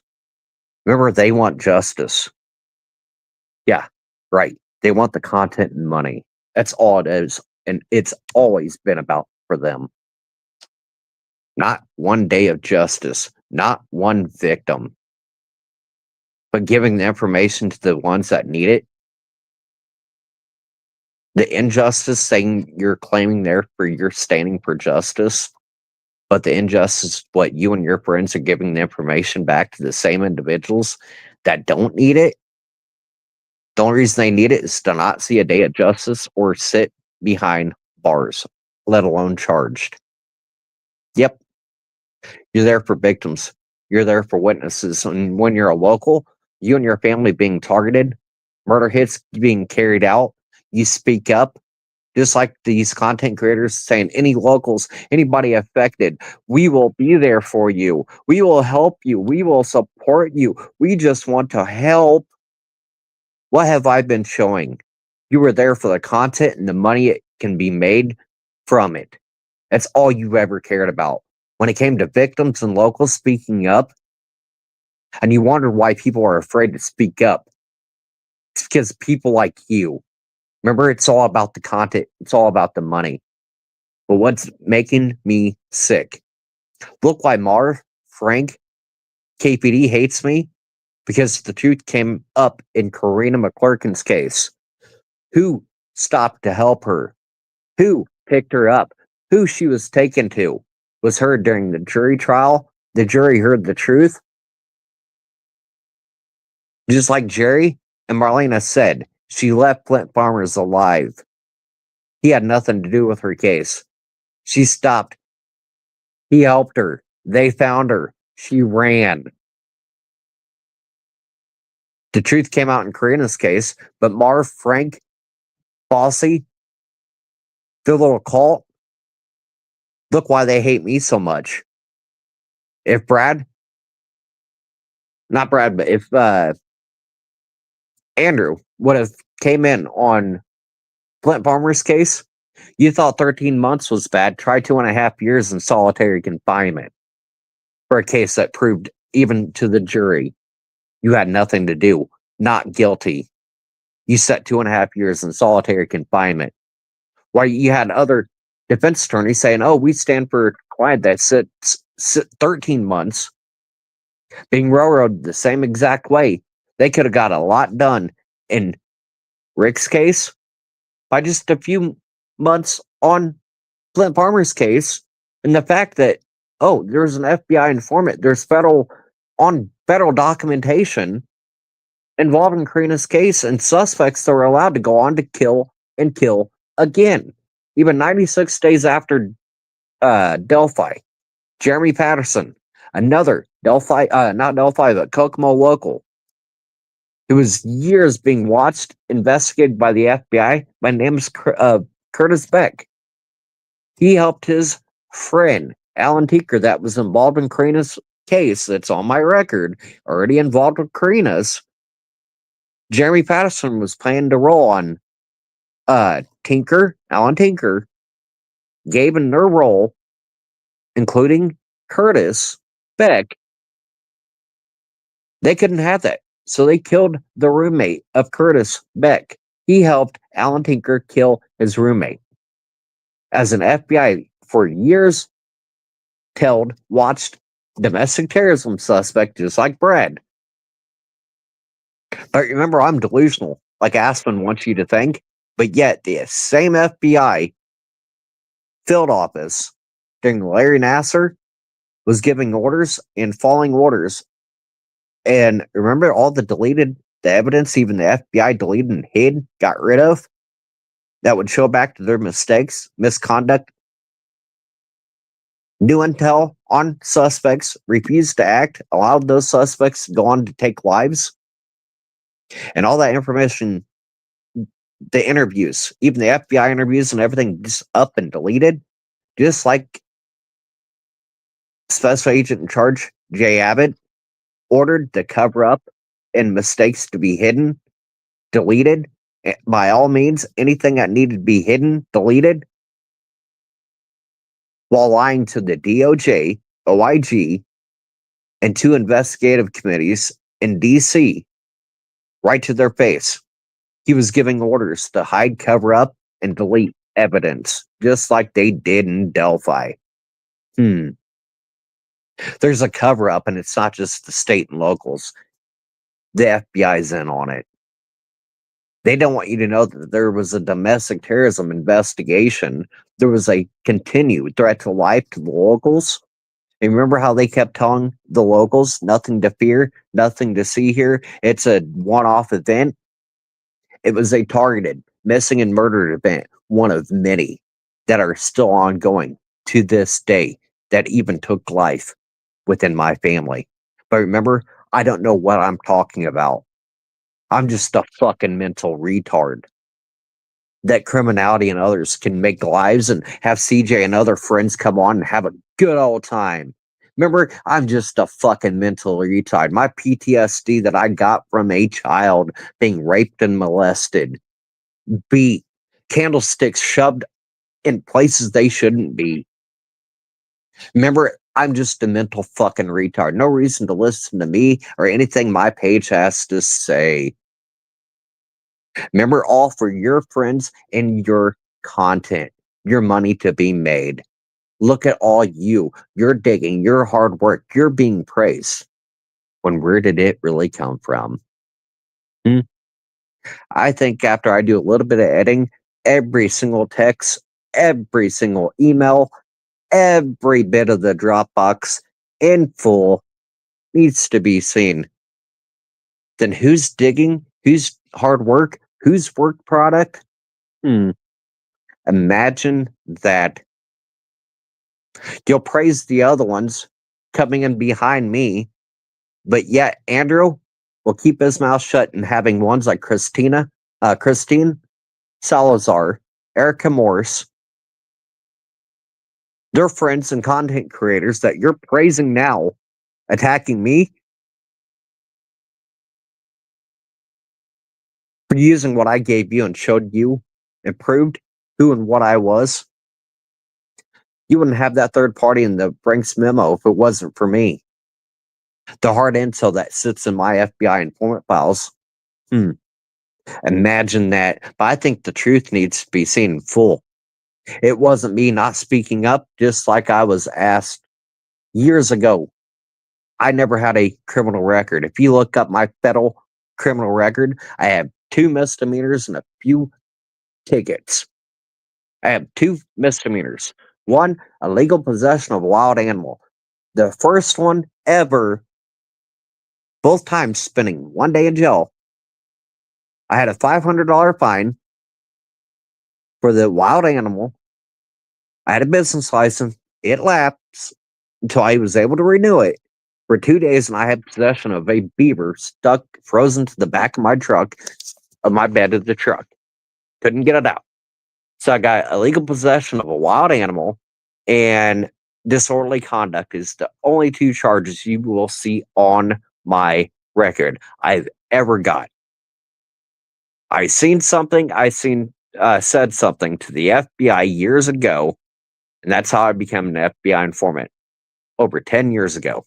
Remember, they want justice. Yeah, right. They want the content and money. That's all it is. And it's always been about for them. Not one day of justice. not one victim, but giving the information to the ones that need it. The injustice saying you're claiming there for you're standing for justice, but the injustice what you and your friends are giving the information back to the same individuals that don't need it. The only reason they need it is to not see a day of justice or sit behind bars, let alone charged. Yep, you're there for victims. You're there for witnesses. And when you're a local, you and your family being targeted, murder hits being carried out, you speak up. Just like these content creators saying, any locals, anybody affected, we will be there for you. We will help you. We will support you. We just want to help. What have I been showing? You were there for the content and the money it can be made from it. That's all you ever cared about. When it came to victims and locals speaking up, and you wonder why people are afraid to speak up, it's because people like you. Remember, it's all about the content, it's all about the money. But what's making me sick? Look why Marv, Frank, KPD hates me? Because the truth came up in Karina McClurkin's case. Who stopped to help her? Who picked her up? Who she was taken to was heard during the jury trial. The jury heard the truth. Just like Jerry and Marlena said, she left Flint Farmers alive. He had nothing to do with her case. She stopped. He helped her. They found her. She ran. The truth came out in Karina's case, but Marv, Frank, Fossey, their little cult, look why they hate me so much. If not Brad, but if Andrew would have came in on Flint Farmer's case, you thought 13 months was bad. Try 2.5 years in solitary confinement for a case that proved, even to the jury, you had nothing to do. Not guilty. You set 2.5 years in solitary confinement. While you had other defense attorneys saying, oh, we stand for a client that sits 13 months being railroaded the same exact way. They could have got a lot done in Rick's case by just a few months on Flint Farmer's case. And the fact that, oh, there's an FBI informant, there's federal documentation involving Karina's case, and suspects that were allowed to go on to kill and kill again. Even 96 days after Delphi. Jeremy Patterson, another Delphi, not Delphi, but Kokomo local. It was years being watched, investigated by the FBI. My name is Curtis Beck. He helped his friend, Alan Tinker, that was involved in Karina's case. That's on my record. Already involved with Karina's. Jeremy Patterson was playing the role on Alan Tinker, gave in their role, including Curtis Beck. They couldn't have that. So they killed the roommate of Curtis Beck. He helped Alan Tinker kill his roommate. As an FBI for years, watched domestic terrorism suspect just like Brad. But remember, I'm delusional, like Aspen wants you to think. But yet, the same FBI field office during Larry Nassar was giving orders and following orders. And remember all the evidence, even the FBI deleted and hid, got rid of, that would show back to their mistakes, misconduct. New intel on suspects, refused to act, allowed those suspects to go on to take lives. And all that information, the interviews, even the FBI interviews and everything, just up and deleted. Just like Special Agent in Charge, Jay Abbott, ordered the cover up and mistakes to be hidden, deleted. By all means, anything that needed to be hidden, deleted. While lying to the DOJ, OIG, and 2 investigative committees in D.C., right to their face. He was giving orders to hide, cover up, and delete evidence, just like they did in Delphi. There's a cover up, and it's not just the state and locals. The FBI's in on it. They don't want you to know that there was a domestic terrorism investigation. There was a continued threat to life to the locals. And remember how they kept telling the locals, nothing to fear, nothing to see here. It's a one-off event. It was a targeted missing and murdered event, one of many that are still ongoing to this day that even took life within my family. But remember, I don't know what I'm talking about. I'm just a fucking mental retard. That criminality and others can make lives and have CJ and other friends come on and have a good old time. Remember, I'm just a fucking mental retard. My PTSD that I got from a child being raped and molested, beat, candlesticks shoved in places they shouldn't be. Remember, I'm just a mental fucking retard. No reason to listen to me or anything my page has to say. Remember, all for your friends and your content, your money to be made. Look at all your digging, your hard work, you're being praised. When where did it really come from? Hmm? I think after I do a little bit of editing, every single text, every single email, every bit of the Dropbox in full needs to be seen. Then who's digging? Whose hard work? Whose work product? Hmm. Imagine that. You'll praise the other ones coming in behind me, but yet Andrew will keep his mouth shut and having ones like Christine Salazar, Erica Morse, they're friends and content creators that you're praising now, attacking me for using what I gave you and showed you and proved who and what I was. You wouldn't have that third party in the Brinks memo if it wasn't for me. The hard intel that sits in my FBI informant files. Imagine that. But I think the truth needs to be seen in full. It wasn't me not speaking up, just like I was asked years ago. I never had a criminal record. If you look up my federal criminal record, I have 2 misdemeanors and a few tickets. I have 2 misdemeanors. One, illegal possession of a wild animal. The first one ever, both times spending 1 day in jail. I had a $500 fine for the wild animal. I had a business license. It lapsed until I was able to renew it for 2 days, and I had possession of a beaver stuck frozen to the back of my truck, of my bed of the truck. Couldn't get it out. So I got illegal possession of a wild animal and disorderly conduct is the only 2 charges you will see on my record I've ever got. I seen something, said something to the FBI years ago, and that's how I became an FBI informant over 10 years ago.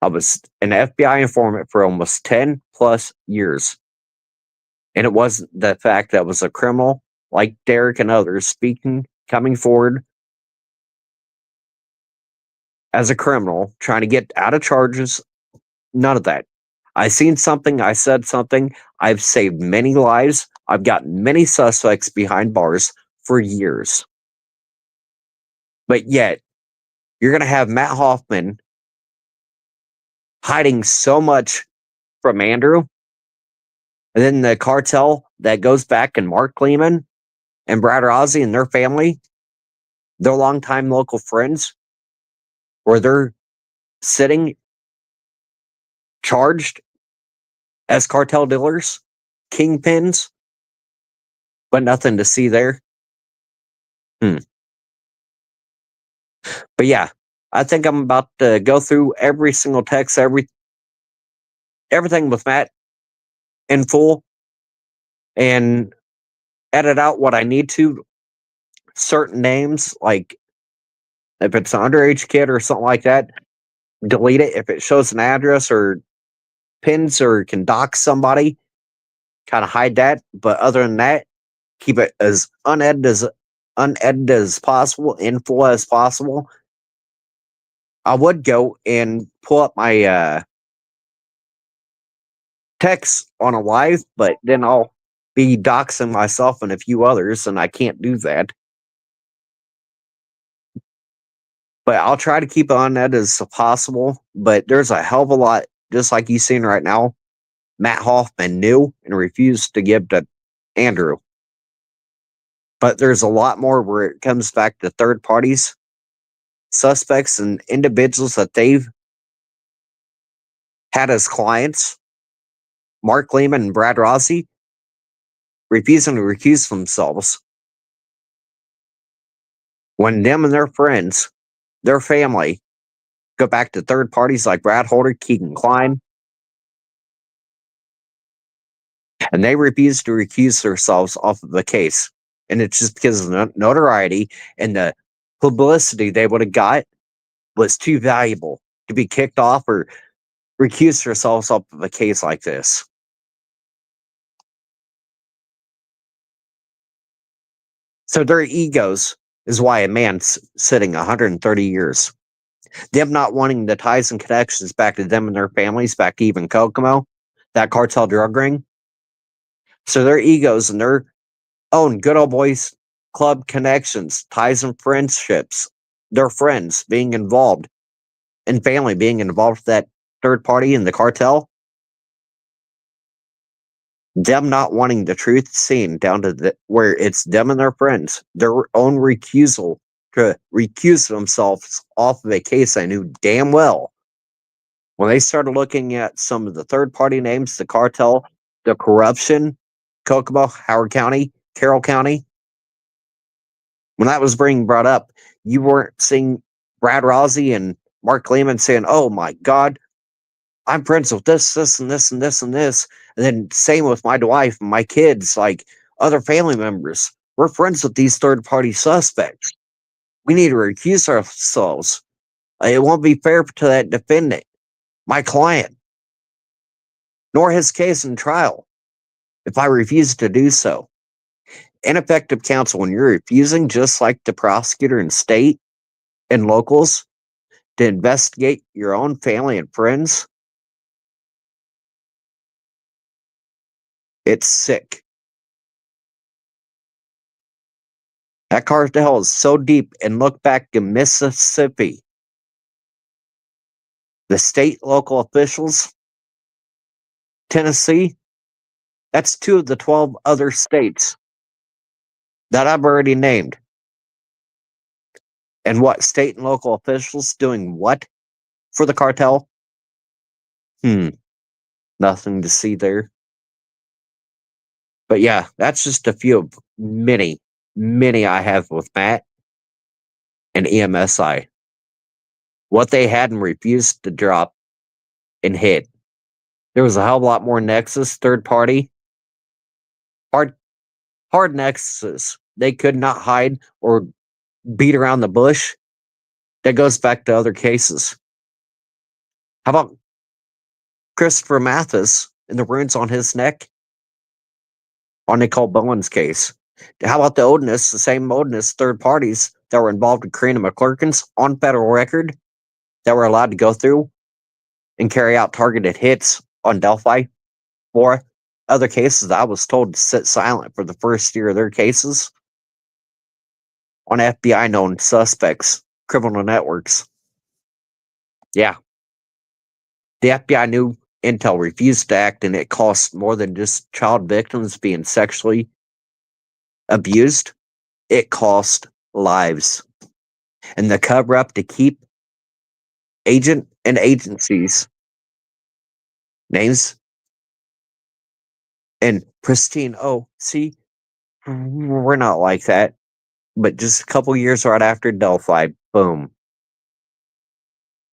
I was an FBI informant for almost 10 plus years. And it wasn't the fact that I was a criminal like Derek and others speaking, coming forward as a criminal, trying to get out of charges. None of that. I seen something, I said something. I've saved many lives. I've gotten many suspects behind bars for years. But yet, you're going to have Matt Hoffman hiding so much from Andrew. And then the cartel that goes back and Mark Lehman and Brad Rossi and their family, their longtime local friends, where they're sitting charged as cartel dealers, kingpins, but nothing to see there. But yeah, I think I'm about to go through every single text, everything with Matt in full and edit out what I need to. Certain names, like if it's an underage kid or something like that, delete it. If it shows an address or pins or can dox somebody, kind of hide that. But other than that, keep it as unedited as possible, in full as possible. I would go and pull up my text on a live, but then I'll be doxing myself and a few others, and I can't do that. But I'll try to keep on that as possible. But there's a hell of a lot, just like you've seen right now. Matt Hoffman knew and refused to give to Andrew. But there's a lot more where it comes back to third parties, suspects, and individuals that they've had as clients. Mark Lehman and Brad Rossi refusing to recuse themselves when them and their friends, their family, go back to third parties like Brad Holder, Keegan Klein, and they refuse to recuse themselves off of the case. And it's just because of the notoriety and the publicity they would have got was too valuable to be kicked off or recuse themselves off of a case like this. So their egos is why a man's sitting 130 years. Them not wanting the ties and connections back to them and their families, back to even Kokomo, that cartel drug ring. So their egos and their own good old boys club connections, ties and friendships, their friends being involved and family being involved with that third party in the cartel, them not wanting the truth seen down to where it's them and their friends, their own recusal to recuse themselves off of a case I knew damn well. When they started looking at some of the third party names, the cartel, the corruption, Kokomo, Howard County, Carroll County, when that was being brought up, you weren't seeing Brad Rossi and Mark Lehman saying, "Oh my God, I'm friends with this, and this, and this, and this." And then same with my wife and my kids, like other family members. We're friends with these third party suspects. We need to recuse ourselves. It won't be fair to that defendant, my client, nor his case in trial if I refuse to do so. Ineffective counsel, when you're refusing, just like the prosecutor and state and locals, to investigate your own family and friends, it's sick. That cartel is so deep, and look back to Mississippi. The state local officials, Tennessee, that's 2 of the 12 other states that I've already named. And what state and local officials doing what for the cartel? Nothing to see there. But yeah, that's just a few of many, many I have with Matt and EMSI. What they had and refused to drop and hid. There was a hell of a lot more Nexus, third party, hard Nexus. They could not hide or beat around the bush. That goes back to other cases. How about Christopher Mathis and the runes on his neck on Nicole Bowen's case? How about the Odinist, the same Odinist third parties that were involved in Karina McClurkin's on federal record that were allowed to go through and carry out targeted hits on Delphi for other cases that I was told to sit silent for the first year of their cases on FBI known suspects, criminal networks. Yeah. The FBI knew intel, refused to act, and it cost more than just child victims being sexually abused. It cost lives. And the cover up to keep agent and agencies names and pristine. Oh, see, we're not like that. But just a couple years right after Delphi, boom.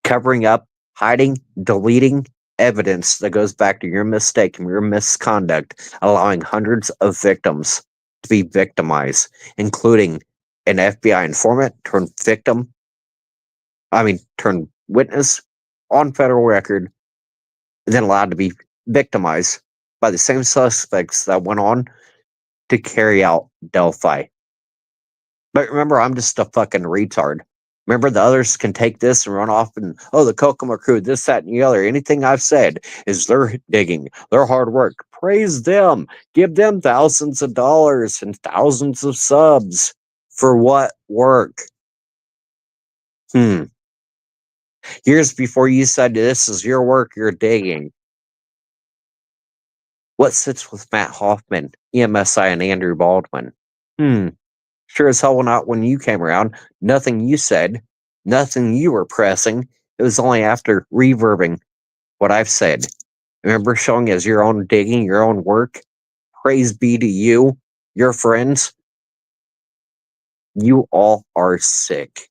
Covering up, hiding, deleting evidence that goes back to your mistake and your misconduct, allowing hundreds of victims to be victimized, including an FBI informant turned victim, turned witness on federal record, and then allowed to be victimized by the same suspects that went on to carry out Delphi. But remember, I'm just a fucking retard. Remember, the others can take this and run off and, oh, the Kokomo crew, this, that, and the other. Anything I've said is their digging, their hard work. Praise them. Give them thousands of dollars and thousands of subs. For what work? Years before you said this is your work, you're digging. What sits with Matt Hoffman, EMSI, and Andrew Baldwin? Sure as hell not when you came around. Nothing you said, nothing you were pressing. It was only after reverbing what I've said. Remember showing as your own digging, your own work? Praise be to you, your friends. You all are sick.